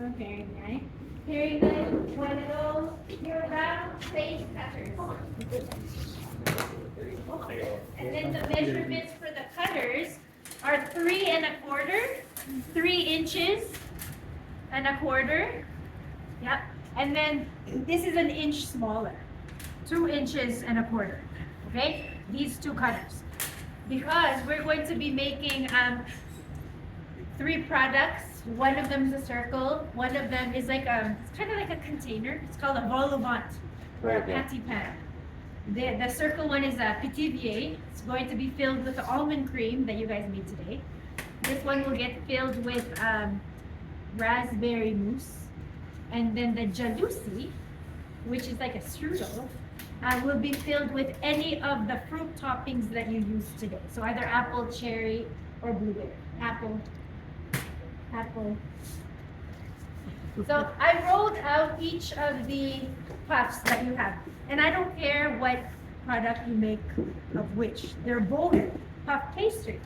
Very nice. Very good. One of those, your round face cutters. And then the measurements for the cutters are 3¼ 3 inches and 1/4. Yep. And then this is 1 inch smaller, 2 inches and 1/4. Okay? These two cutters. Because we're going to be making 3 products. One of them is a circle. One of them is like it's kind of like a container. It's called a vol au vent or a patty pan. The circle one is a Pithivier. It's going to be filled with the almond cream that you guys made today. This one will get filled with raspberry mousse. And then the Jalousie, which is like a strudel, will be filled with any of the fruit toppings that you used today. So either apple, cherry, or blueberry. Apple. So I rolled out each of the puffs that you have. And I don't care what product you make of which. They're both puff pastry.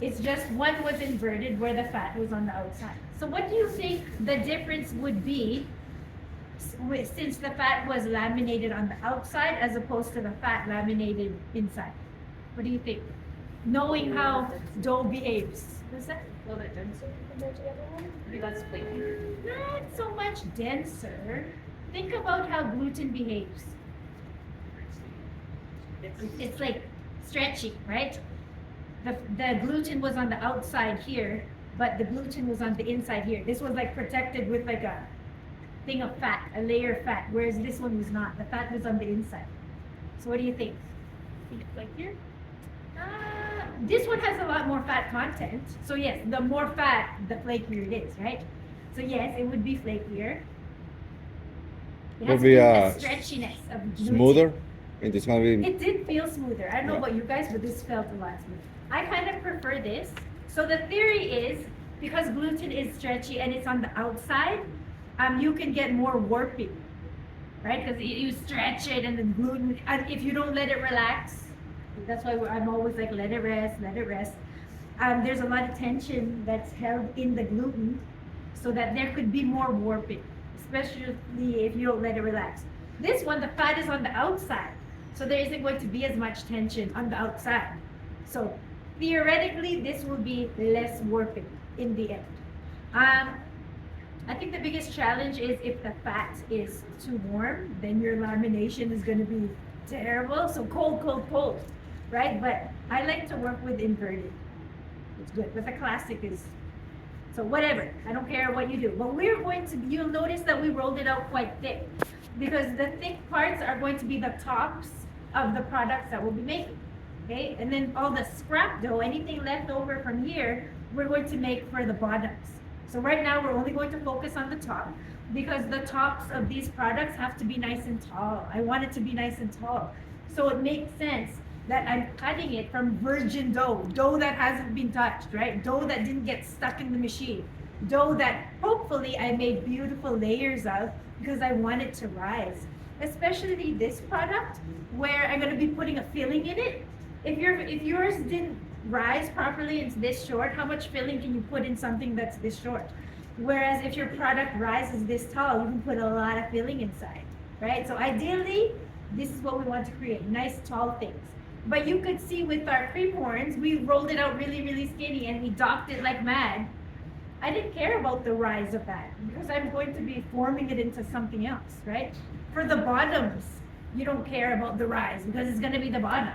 It's just one was inverted where the fat was on the outside. So what do you think the difference would be since the fat was laminated on the outside as opposed to the fat laminated inside? What do you think? Knowing how dough behaves. What's that? A little bit denser compared to the other one? Maybe that's flaky. Not so much denser. Think about how gluten behaves. It's like stretchy, right? The gluten was on the outside here, but the gluten was on the inside here. This was like protected with like a thing of fat, a layer of fat, whereas this one was not. The fat was on the inside. So what do you think? Think it's like here? This one has a lot more fat content. So yes, the more fat, the flakier it is, right? So yes, it would be flakier. It has Would be the stretchiness of gluten. smoother, and it's gonna be. It did feel smoother. I don't know about you guys, but this felt a lot smoother. I kind of prefer this. So the theory is, because gluten is stretchy and it's on the outside, you can get more warping, right? Because you stretch it and the gluten, and if you don't let it relax, that's why I'm always like, let it rest, let it rest. There's a lot of tension that's held in the gluten so that there could be more warping, especially if you don't let it relax. This one, the fat is on the outside, so there isn't going to be as much tension on the outside. So theoretically, this will be less warping in the end. I think the biggest challenge is if the fat is too warm, then your lamination is going to be terrible. So cold, cold, cold, right? But I like to work with inverted. It's good, but the classic is, so whatever. I don't care what you do. But we're going to, you'll notice that we rolled it out quite thick because the thick parts are going to be the tops of the products that we'll be making. Okay, and then all the scrap dough, anything left over from here, we're going to make for the bottoms. So right now we're only going to focus on the top because the tops of these products have to be nice and tall. I want it to be nice and tall. So it makes sense that I'm cutting it from virgin dough, dough that hasn't been touched, right? Dough that didn't get stuck in the machine, dough that hopefully I made beautiful layers of because I want it to rise. Especially this product where I'm going to be putting a filling in it. If yours didn't rise properly, it's this short, how much filling can you put in something that's this short? Whereas if your product rises this tall, you can put a lot of filling inside, right? So ideally, this is what we want to create, nice tall things. But you could see with our cream horns, we rolled it out really, really skinny and we docked it like mad. I didn't care about the rise of that because I'm going to be forming it into something else, right? For the bottoms, you don't care about the rise because it's going to be the bottom.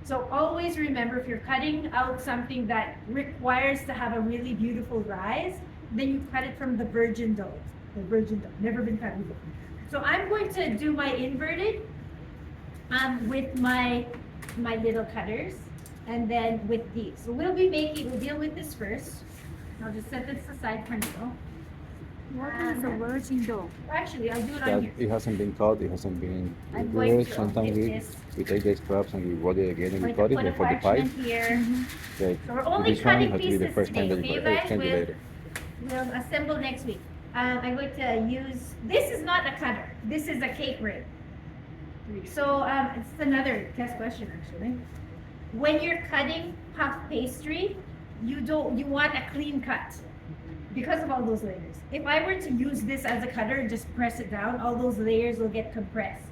So always remember, if you're cutting out something that requires to have a really beautiful rise, then you cut it from the virgin dough. The virgin dough, never been cut before. So I'm going to do my inverted with my little cutters, and then with these. So we'll deal with this first. I'll just set this aside for now. What is a virgin dough? Actually, I'll do it That on here. it hasn't been cut, it hasn't been I'm going reversed. to Sometimes omit we, this. we take the scraps and we roll it again and we Going to cut it put a for the pie. parchment here. Okay. So we're only This one cutting has to be the pieces first time today. that you Okay, you guys exchange it later. will assemble next week. I'm going to use, this is not a cutter. This is a cake rake. So it's another test question actually. When you're cutting puff pastry, you want a clean cut. because of all those layers. If I were to use this as a cutter and just press it down, all those layers will get compressed.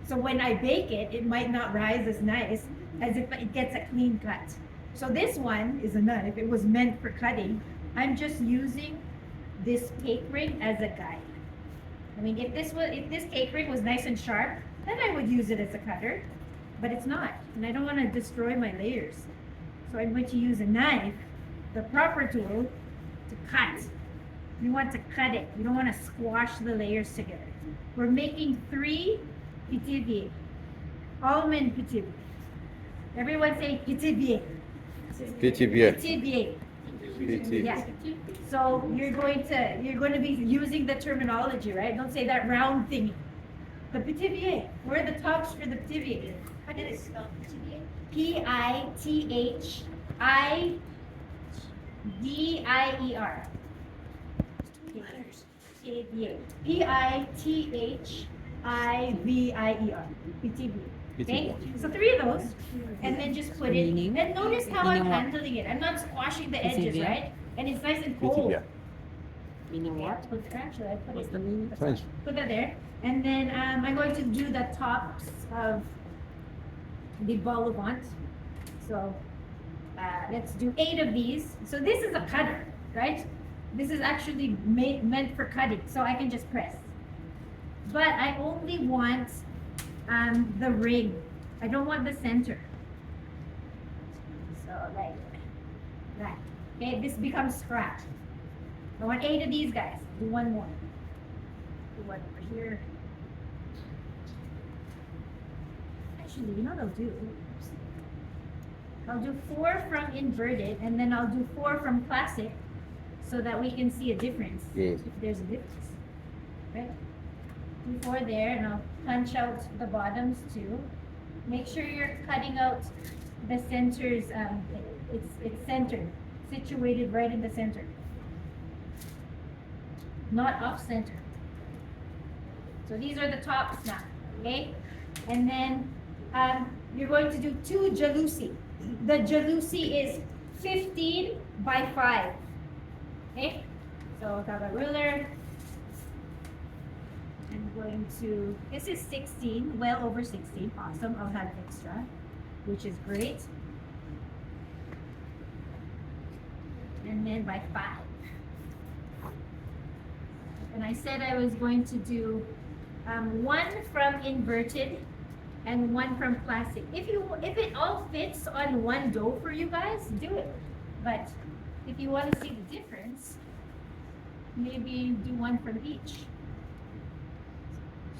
So when I bake it, it might not rise as nice as if it gets a clean cut. So this one is a knife. It was meant for cutting. I'm just using this cake ring as a guide. I mean, if this cake ring was nice and sharp, then I would use it as a cutter, but it's not, and I don't want to destroy my layers. So I'm going to use a knife, the proper tool, to cut. You want to cut it. You don't want to squash the layers together. We're making 3 Pithivier, almond Pithivier. Everyone say Pithivier. Pithivier. Pithivier. Pithivier. Yeah. So you're going to be using the terminology, right? Don't say that round thingy. The Pithivier. Where are the tops for the Pithivier? How did it spell Pithivier? Pithivier. Pithivier. Pithivier. Pithivier. Okay, so 3 of those, and then just put it. Meaning? And notice how I'm Meaning what? handling it. I'm not squashing the edges, Pithivier? right? And it's nice and cold. Pithivier. Meaning Okay, what? I'll put, actually, I put What's it. the meaning? French. Put that there, and then I'm going to do the tops of the vol au vent. So let's do 8 of these. So this is a cutter, right? This is actually meant for cutting, so I can just press. But I only want the ring. I don't want the center. So like that. Okay, this becomes scrap. I want 8 of these guys. Do 1 more. Do 1 over here. Actually, you know what I'll do? Oops. I'll do 4 from inverted, and then I'll do 4 from classic, so that we can see a difference. Yes. If there's a difference, right? Do 4 there, and I'll punch out the bottoms too. Make sure you're cutting out the centers. It's centered, situated right in the center, not off center. So these are the tops now, okay? And then you're going to do 2 Jalousie. The Jalousie is 15 by 5. Okay? So I'll have a ruler. I'm going to, this is 16, well over 16. Awesome. I'll have extra, which is great. And then by 5. And I said I was going to do 1 from inverted and 1 from classic. If it all fits on one dough for you guys, do it. But if you want to see the difference, maybe do 1 from each.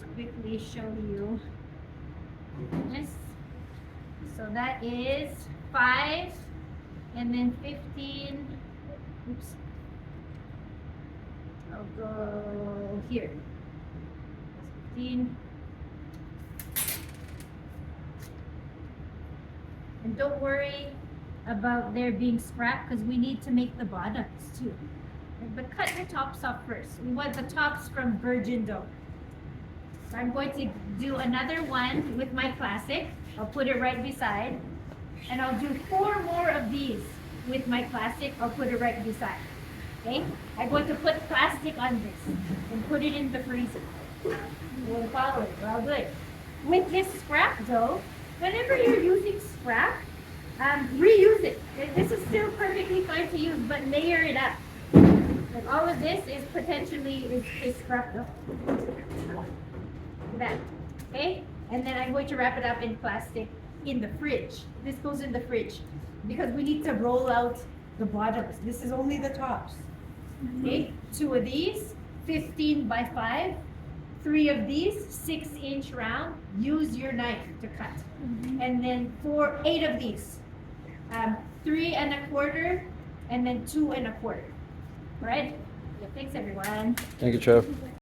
So quickly show you this. So that is 5 and then 15. Oops. I'll go here. 15. And don't worry about there being scrap, because we need to make the bottoms too. But cut your tops off first. We want the tops from virgin dough. So I'm going to do another one with my classic. I'll put it right beside. And I'll do 4 more of these with my classic. I'll put it right beside. Okay? I'm going to put plastic on this and put it in the freezer. We'll follow it. We're all good. With this scrap dough, whenever you're using scrap, reuse it. This is still perfectly fine to use, but layer it up. And all of this is potentially is scrap dough. That, okay? And then I'm going to wrap it up in plastic in the fridge. This goes in the fridge because we need to roll out the bottoms. This is only the tops. Okay? 2 of these, 15 by 5. 3 of these, 6-inch round. Use your knife to cut. And then 8 of these, 3 1/4, and then 2 1/4. All right? Thanks, everyone. Thank you, Chef.